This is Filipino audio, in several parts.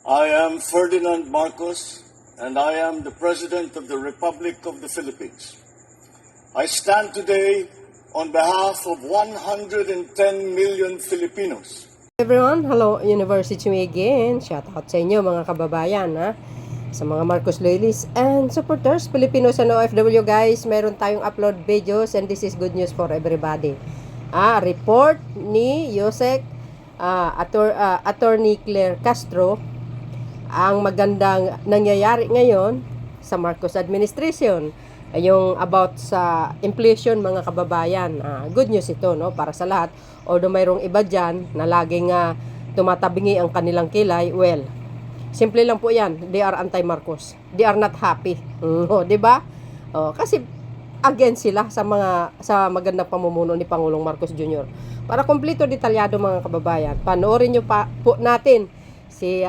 I am Ferdinand Marcos, and I am the President of the Republic of the Philippines. I stand today on behalf of 110 million Filipinos. Everyone, hello University me again. Shout out sa inyo mga kababayan sa mga Marcos loyalists and supporters, Filipinos and OFW guys. Meron tayong upload videos and this is good news for everybody. Report ni Yusek Attorney Claire Castro ang magandang nangyayari ngayon sa Marcos administration. Yung about sa inflation mga kababayan. Good news ito para sa lahat. Although mayroong iba dyan na laging tumatabingi ang kanilang kilay, well, simple lang po yan. They are anti-Marcos. They are not happy. Diba? Kasi against sila sa magandang pamumuno ni Pangulong Marcos Jr. Para kumpleto detalyado mga kababayan, panoorin nyo po natin si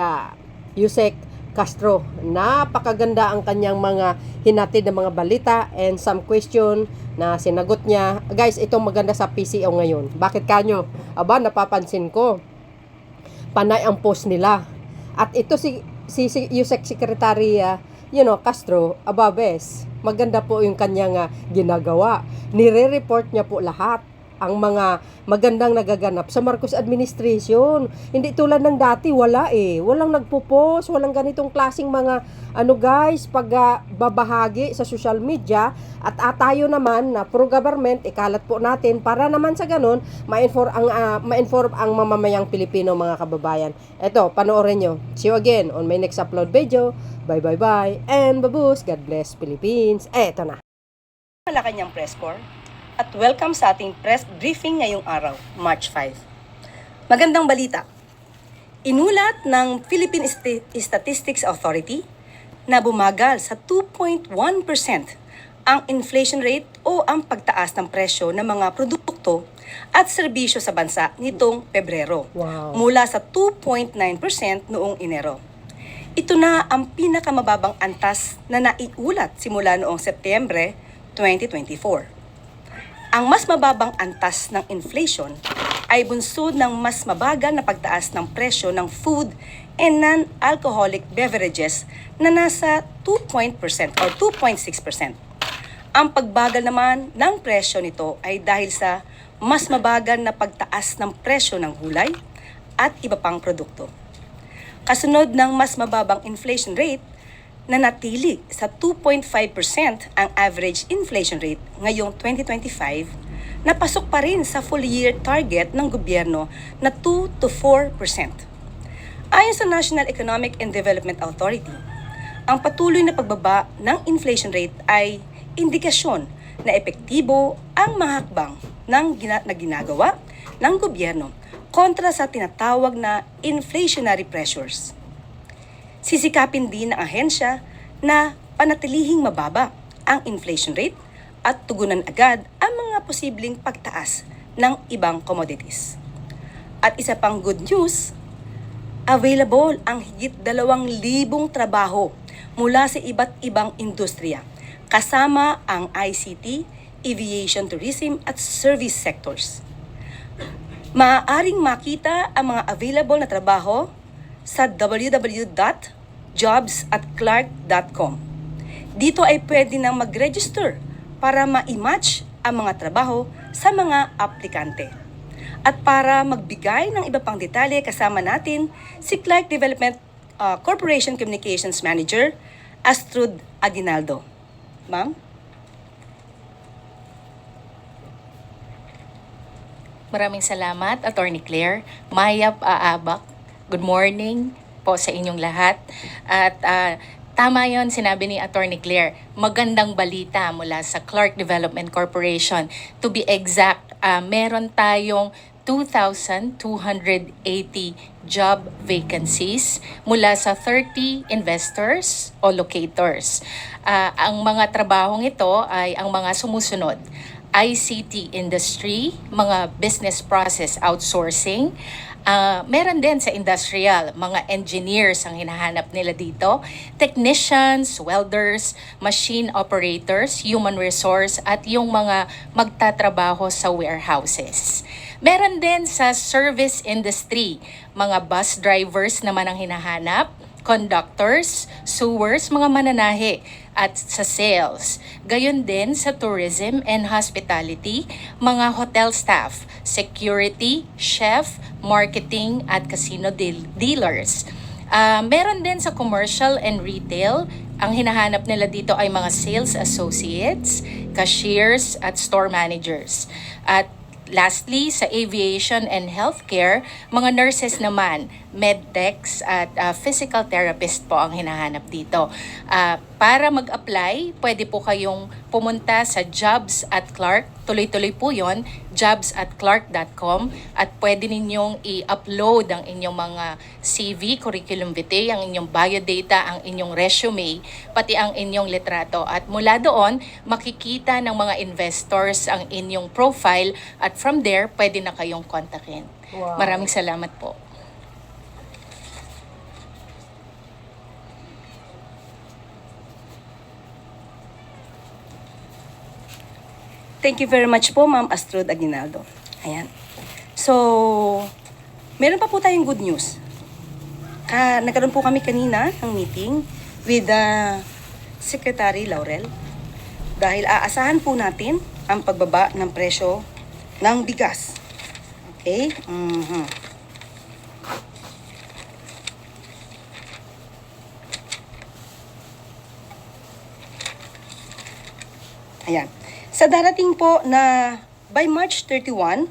Yusek Castro. Napakaganda ang kanyang mga hinatid na mga balita and some question na sinagot niya. Guys, itong maganda sa PCO ngayon. Bakit kanyo? Napapansin ko, panay ang post nila. At ito si Yusek Secretary Castro, bes, maganda po yung kanyang ginagawa. Nire-report niya po lahat ang mga magandang nagaganap sa Marcos administration. Hindi tulad ng dati, walang nagpo-post, walang ganitong klaseng mga babahagi sa social media. At tayo naman na pro-government, ikalat po natin para naman sa ganun ma-inform ang mamamayang Pilipino mga kababayan. Eto, panoorin nyo. See you again on my next upload video. Bye bye bye and babush. God bless Philippines. Eto na. Malacanang Press Corps at welcome sa ating press briefing ngayong araw, March 5. Magandang balita. Inulat ng Philippine Statistics Authority na bumagal sa 2.1% ang inflation rate o ang pagtaas ng presyo ng mga produkto at serbisyo sa bansa nitong Pebrero. Wow. Mula sa 2.9% noong Enero. Ito na ang pinakamababang antas na naiulat simula noong Setyembre 2024. Ang mas mababang antas ng inflation ay bunsod ng mas mabagal na pagtaas ng presyo ng food and non-alcoholic beverages na nasa 2% or 2.6%. Ang pagbagal naman ng presyo nito ay dahil sa mas mabagal na pagtaas ng presyo ng gulay at iba pang produkto. Kasunod ng mas mababang inflation rate, nanatili sa 2.5% ang average inflation rate ngayong 2025, napasok pa rin sa full year target ng gobyerno na 2 to 4%. Ayon sa National Economic and Development Authority, ang patuloy na pagbaba ng inflation rate ay indikasyon na epektibo ang mga hakbang na ginagawa ng gobyerno kontra sa tinatawag na inflationary pressures. Sisikapin din ng ahensya na panatilihing mababa ang inflation rate at tugunan agad ang mga posibleng pagtaas ng ibang commodities. At isa pang good news, available ang higit 2,000 trabaho mula sa iba't ibang industriya, kasama ang ICT, aviation, tourism at service sectors. Maaaring makita ang mga available na trabaho sa www.jobs@clark.com. Dito ay pwede nang mag-register para ma-match ang mga trabaho sa mga aplikante. At para magbigay ng iba pang detalye, kasama natin si Clark Development Corporation Communications Manager, Astrud Aguinaldo. Ma'am? Maraming salamat, Attorney Claire. Maya Aabak, good morning po sa inyong lahat. At tama yon sinabi ni Attorney Claire, magandang balita mula sa Clark Development Corporation. To be exact, meron tayong 2,280 job vacancies mula sa 30 investors o locators. Ang mga trabahong ito ay ang mga sumusunod: ICT industry, mga business process outsourcing. Meron din sa industrial, mga engineers ang hinahanap nila dito, technicians, welders, machine operators, human resource, at yung mga magtatrabaho sa warehouses. Meron din sa service industry, mga bus drivers naman ang hinahanap, conductors, sewers, mga mananahe, at sa sales. Gayon din sa tourism and hospitality, mga hotel staff, security, chef, marketing, at casino dealers. Meron din sa commercial and retail. Ang hinahanap nila dito ay mga sales associates, cashiers, at store managers. At lastly, sa aviation and healthcare, mga nurses naman, medtechs at physical therapist po ang hinahanap dito. Para mag-apply, pwede po kayong pumunta sa Jobs at Clark. Tuloy-tuloy po yon, jobs@clark.com, at pwede ninyong i-upload ang inyong mga CV, curriculum vitae, ang inyong biodata, ang inyong resume, pati ang inyong litrato. At mula doon, makikita ng mga investors ang inyong profile, at from there, pwede na kayong kontakin. Wow. Maraming salamat po. Thank you very much po, Ma'am Astrud Aguinaldo. Ayan. So, meron pa po tayong good news. Nagkaroon po kami kanina ng meeting with Secretary Laurel dahil aasahan po natin ang pagbaba ng presyo ng bigas. Okay? Ayan. Sa darating po na by March 31,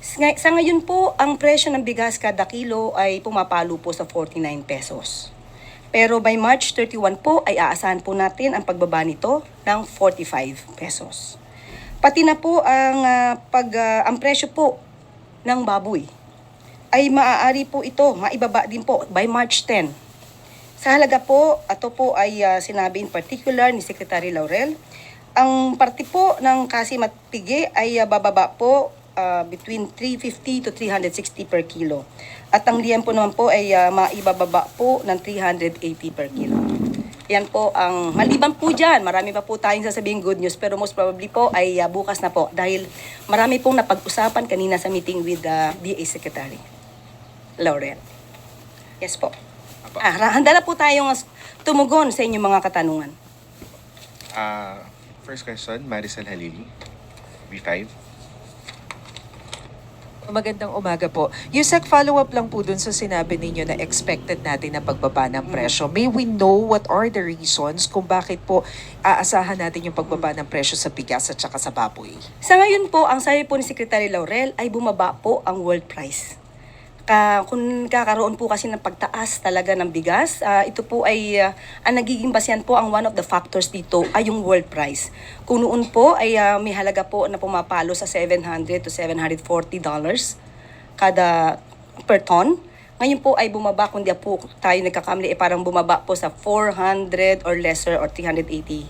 sa ngayon po, ang presyo ng bigas kada kilo ay pumapalo po sa 49 pesos. Pero by March 31 po ay aasahan po natin ang pagbaba nito ng 45 pesos. Pati na po ang presyo po ng baboy ay maaari po ito, maibaba din po by March 10. Sa halaga po, ito po ay sinabi in particular ni Secretary Laurel, ang parte po ng Kasimat Pigi ay bababa po between 350 to 360 per kilo. At ang liyan po naman po ay maibababa po ng 380 per kilo. Yan po ang maliban po dyan. Marami pa po tayong sasabihin good news, pero most probably po ay bukas na po dahil marami pong napag-usapan kanina sa meeting with the DA Secretary Laurel. Yes po. Handa na po tayong tumugon sa inyong mga katanungan. First question, Marisol Halili, B5. Magandang umaga po. Yusek, follow-up lang po dun sa sinabi ninyo na expected natin na pagbaba ng presyo. May we know what are the reasons kung bakit po aasahan natin yung pagbaba ng presyo sa bigas at saka sa baboy? Sa ngayon po, ang sabi po ni Secretary Laurel ay bumaba po ang world price. Kung kakaroon po kasi ng pagtaas talaga ng bigas, ito po ay ang nagiging basehan po, ang one of the factors dito ay yung world price. Kung noon po ay may halaga po na pumapalo sa $700 to $740 kada per ton. Ngayon po ay bumaba, kung di po tayo nagkakamali, parang bumaba po sa $400 or lesser or $380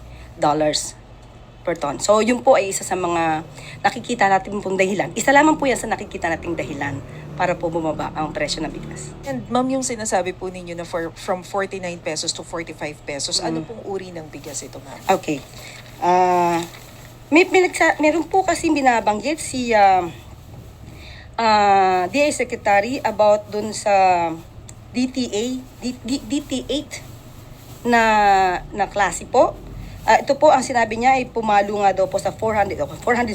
per ton. So yun po ay isa sa mga nakikita natin pong dahilan. Isa lamang po yan sa nakikita nating dahilan para po bumaba ang presyo ng bigas. And ma'am, yung sinasabi po ninyo na from 49 pesos to 45 pesos, ano pong uri ng bigas ito, ma'am? Okay. Meron po kasi binabanggit si DA Secretary about dun sa DT8 na klase po. Ito po ang sinabi niya ay pumalo nga daw po sa $470.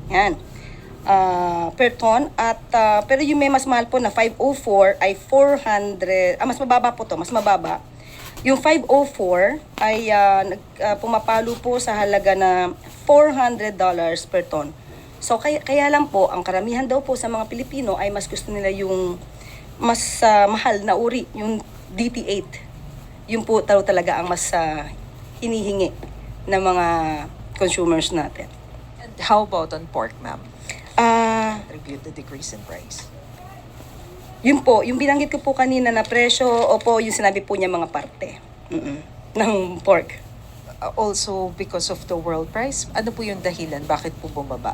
Yan. Per ton at pero yung may mas mahal po na 504 ay 400, mas mababa po to, mas mababa. Yung 504 ay pumapalo po sa halaga na $400 per ton. So kaya lang po ang karamihan daw po sa mga Pilipino ay mas gusto nila yung mas mahal na uri, yung DT8. Yung po talaga ang mas hinihingi ng mga consumers natin. And how about on pork, ma'am? Attribute the decrease in price. Yun po, yung binanggit ko po kanina na presyo, opo, yung sinabi po niya mga parte ng pork. Also, because of the world price, ano po yung dahilan? Bakit po bumaba?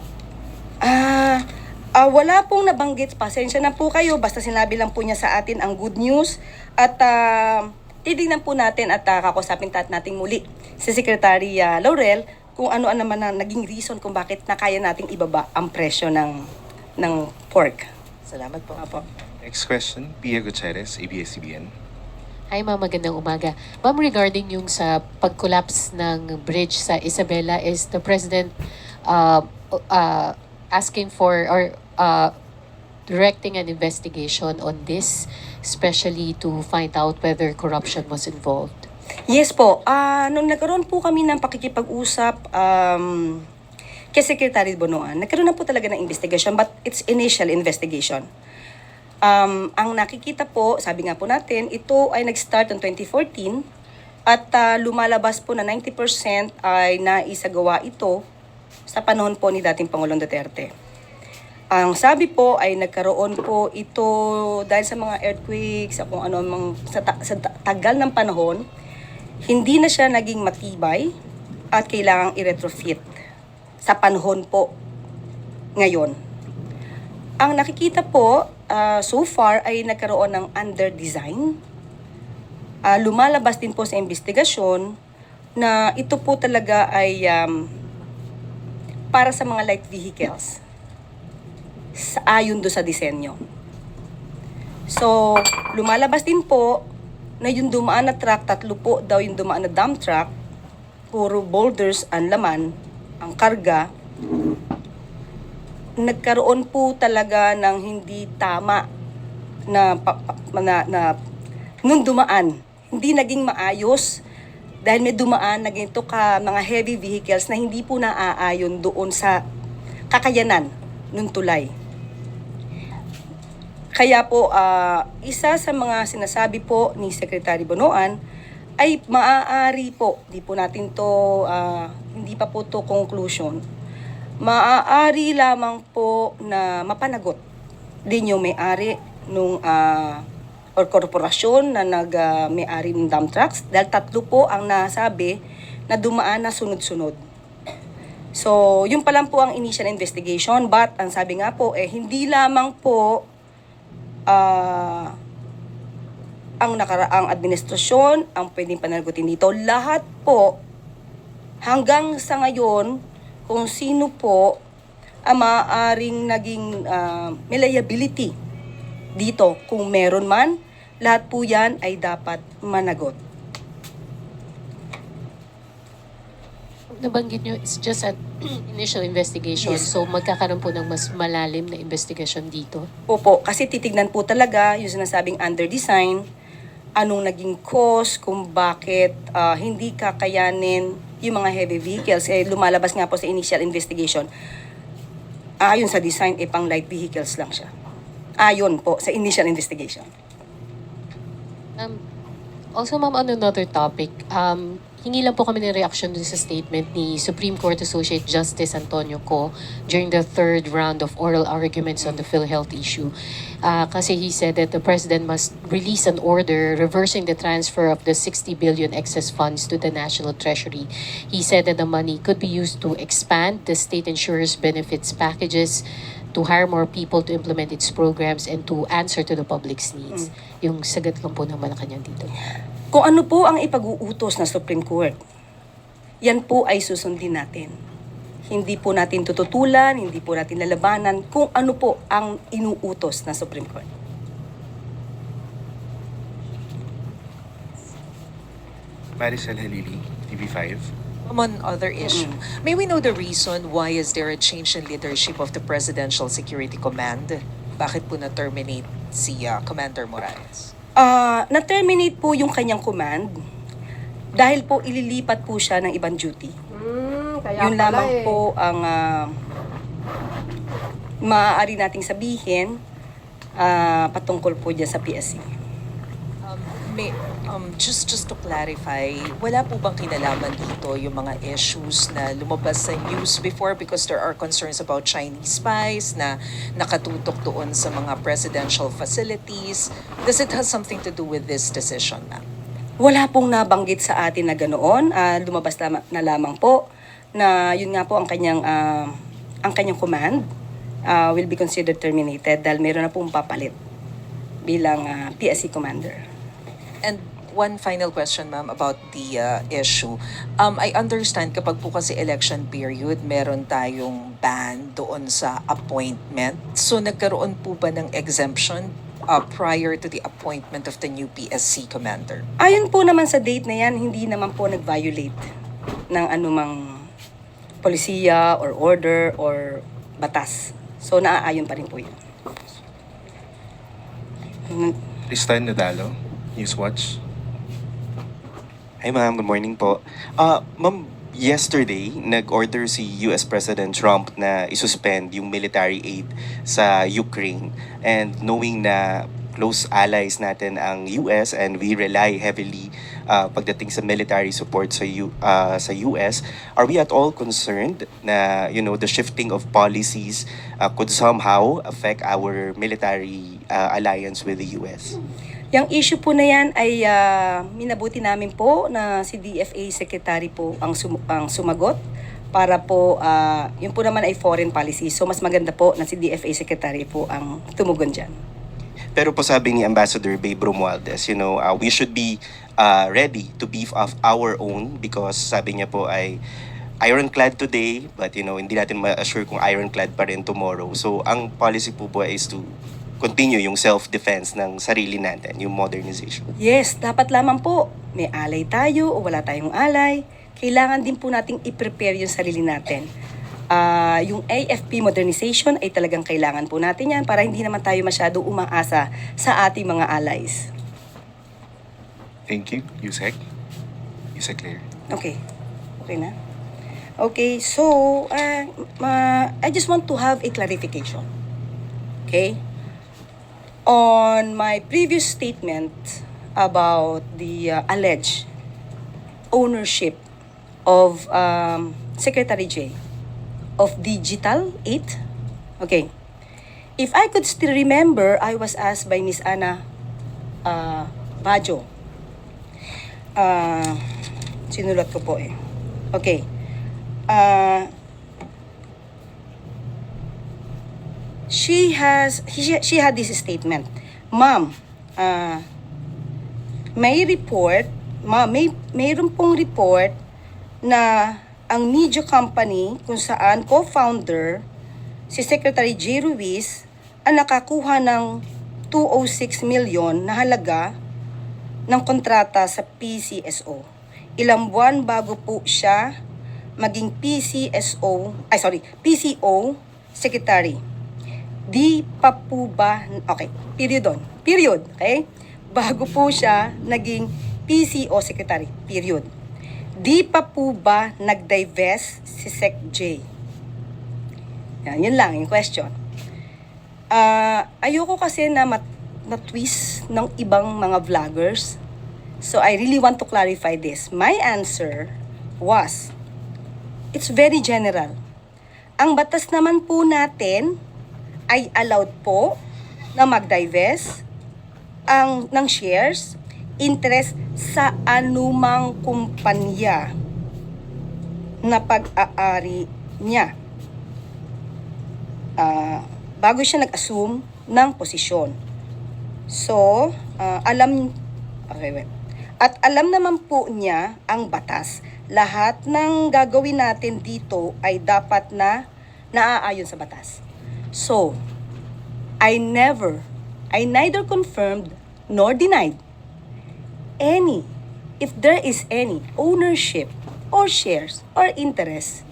Wala pong nabanggit, pasensya na po kayo, basta sinabi lang po niya sa atin ang good news at titignan po natin at kakusapin natin muli si Secretary Laurel kung ano naman ang naging reason kung bakit na kaya nating ibaba ang presyo ng pork. Salamat po. Apo. Next question, Pia Gutierrez, ABS-CBN. Hi ma'am, magandang umaga. Ma'am, regarding yung sa pag-collapse ng bridge sa Isabela, is the President uh, asking for or directing an investigation on this, especially to find out whether corruption was involved? Yes po, nung nagkaroon po kami ng pakikipag-usap kay Secretary Bonoan, nagkaroon na po talaga ng investigation, but it's initial investigation. Ang nakikita po, sabi nga po natin, ito ay nag-start noong 2014 at lumalabas po na 90% ay naisagawa ito sa panahon po ni dating Pangulong Duterte. Ang sabi po ay nagkaroon po ito dahil sa mga earthquakes, sa kung ano sa tagal ng panahon, hindi na siya naging matibay at kailangang i-retrofit sa panahon po ngayon. Ang nakikita po so far ay nagkaroon ng under-design. Lumalabas din po sa investigasyon na ito po talaga ay para sa mga light vehicles. Ayon do sa disenyo. So, lumalabas din po na yung dumaan na truck, 3 po daw yung dumaan na dump truck, puro boulders ang laman, ang karga. Nagkaroon po talaga ng hindi tama na nung dumaan. Hindi naging maayos dahil may dumaan na ganito ka mga heavy vehicles na hindi po naaayon doon sa kakayanan ng tulay. Kaya po, isa sa mga sinasabi po ni Secretary Bonoan ay maaari po, hindi pa po to conclusion, maaari lamang po na mapanagot din yung may-ari nung or korporasyon na may-ari ng dump trucks dahil 3 po ang nasabi na dumaan na sunod-sunod. So, yun pa lang po ang initial investigation, but ang sabi nga po hindi lamang po ang nakaraang administrasyon ang pwedeng pananagutin dito. Lahat po hanggang sa ngayon kung sino po ang maaaring naging may liability dito. Kung meron man, lahat po yan ay dapat managot. Nabanggit nyo, it's just an initial investigation. Yes. So magkakaroon po ng mas malalim na investigation dito? Opo, kasi titignan po talaga yung sinasabing under-design, anong naging cause, kung bakit hindi kakayanin yung mga heavy vehicles. Lumalabas nga po sa initial investigation, ayon sa design, pang light vehicles lang siya. Ayon po sa initial investigation. Also, ma'am, on another topic, hingi lang po kami ng reaction dun sa statement ni Supreme Court Associate Justice Antonio Co during the 3rd round of oral arguments on the PhilHealth issue. Kasi he said that the President must release an order reversing the transfer of the 60 billion excess funds to the National Treasury. He said that the money could be used to expand the state insurers' benefits packages, to hire more people to implement its programs, and to answer to the public's needs. Yung sagat lang po ng Malacanang dito. Kung ano po ang ipag-uutos ng Supreme Court, yan po ay susundin natin. Hindi po natin tututulan, hindi po natin lalabanan kung ano po ang inuutos ng Supreme Court. Maricel Halili, TV5. On other issue, may we know the reason why is there a change in leadership of the Presidential Security Command? Bakit po na-terminate si Commander Morales? Na-terminate po yung kanyang command dahil po ililipat po siya ng ibang duty. Kaya Yun pala lamang po ang maaari nating sabihin patungkol po dyan sa PSC. Just to clarify, wala po bang kinalaman dito yung mga issues na lumabas sa news before because there are concerns about Chinese spies na nakatutok doon sa mga presidential facilities? Does it have something to do with this decision, ma'am? Wala pong nabanggit sa atin na ganoon. Lumabas na lamang po na yun nga po ang kanyang command will be considered terminated dahil meron na pong papalit bilang PSC commander. And one final question, ma'am, about the issue. I understand kapag po kasi election period, meron tayong ban doon sa appointment. So nagkaroon po ba ng exemption prior to the appointment of the new PSC commander? Ayon po naman sa date na yan, hindi naman po nag-violate ng anumang polisiya or order or batas. So, naaayon pa rin po yan. Tristan Nadalo, Newswatch. Hi ma'am, good morning po. Ma'am, yesterday, nag-order si US President Trump na isuspend yung military aid sa Ukraine. And knowing na close allies natin ang US and we rely heavily pagdating sa military support sa US, are we at all concerned na the shifting of policies could somehow affect our military alliance with the US? Yung issue po na yan ay minabuti namin po na si DFA Secretary po ang sumagot para po, yun po naman ay foreign policy. So mas maganda po na si DFA Secretary po ang tumugon dyan. Pero po sabi ni Ambassador Babe Romualdez, we should be ready to beef up our own because sabi niya po ay ironclad today but hindi natin ma-assure kung ironclad pa rin tomorrow. So ang policy po is to continue yung self-defense ng sarili natin, yung modernization. Yes, dapat lamang po may alay tayo o wala tayong alay. Kailangan din po nating i-prepare yung sarili natin. Yung AFP modernization ay talagang kailangan po natin yan para hindi naman tayo masyado umaasa sa ating mga allies. Thank you, Yusek. Yusek Claire. Okay. Okay na? Okay, so, I just want to have a clarification. Okay? On my previous statement about the alleged ownership of Secretary J of Digital 8, okay. If I could still remember, I was asked by Miss Ana Bajo. Sinulat ko po eh. Okay. She had this statement. Ma'am, mayroon pong report na ang media company kung saan co-founder si Secretary J. Ruiz ang nakakuha ng 206 million na halaga ng kontrata sa PCSO. Ilang buwan bago po siya maging PCO Secretary. Di pa po ba, okay, period, okay? Bago po siya naging PCO Secretary, period. Di pa po ba nag-divest si Sec J? Yun lang, yung question. Ayoko kasi na na-twist ng ibang mga vloggers. So I really want to clarify this. My answer was, it's very general. Ang batas naman po natin ay allowed po na mag-divest ng shares, interest sa anumang kumpanya na pag-aari niya. Bago siya nag-assume ng posisyon. So, At alam naman po niya ang batas. Lahat ng gagawin natin dito ay dapat na naaayon sa batas. So, I neither confirmed nor denied if there is any ownership or shares or interest,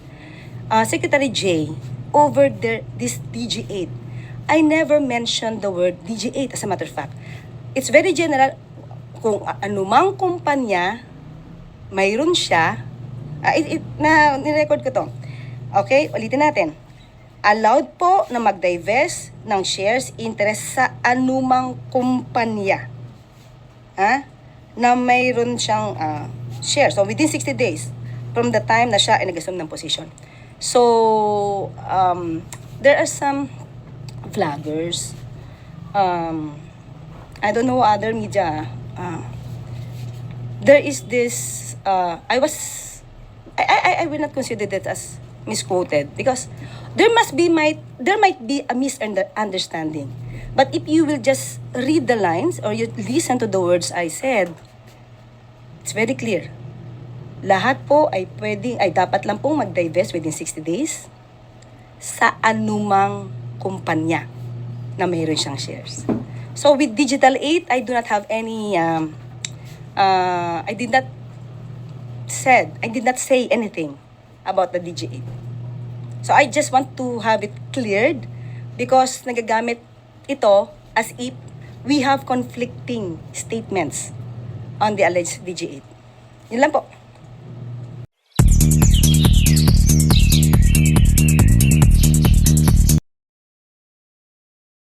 Secretary J, over this DG8. I never mentioned the word DG8 as a matter of fact. It's very general. Kung anumang kumpanya, mayroon siya, nirecord ko to. Okay, ulitin natin. Allowed po na mag-divest ng shares interest sa anumang kumpanya na mayroon siyang shares. So, within 60 days from the time na siya ay nag-assume ng position. So, there are some vloggers, I don't know other media, there is this, I will not consider that as misquoted because there might be a misunderstanding. But if you will just read the lines or you listen to the words I said, it's very clear. Lahat po ay dapat lang pong mag-divest within 60 days sa anumang kumpanya na mayroon siyang shares. So with Digital 8, I do not have any, I did not say anything about the DG8. So I just want to have it cleared because nagagamit ito as if we have conflicting statements on the alleged DG8. Yun lang po.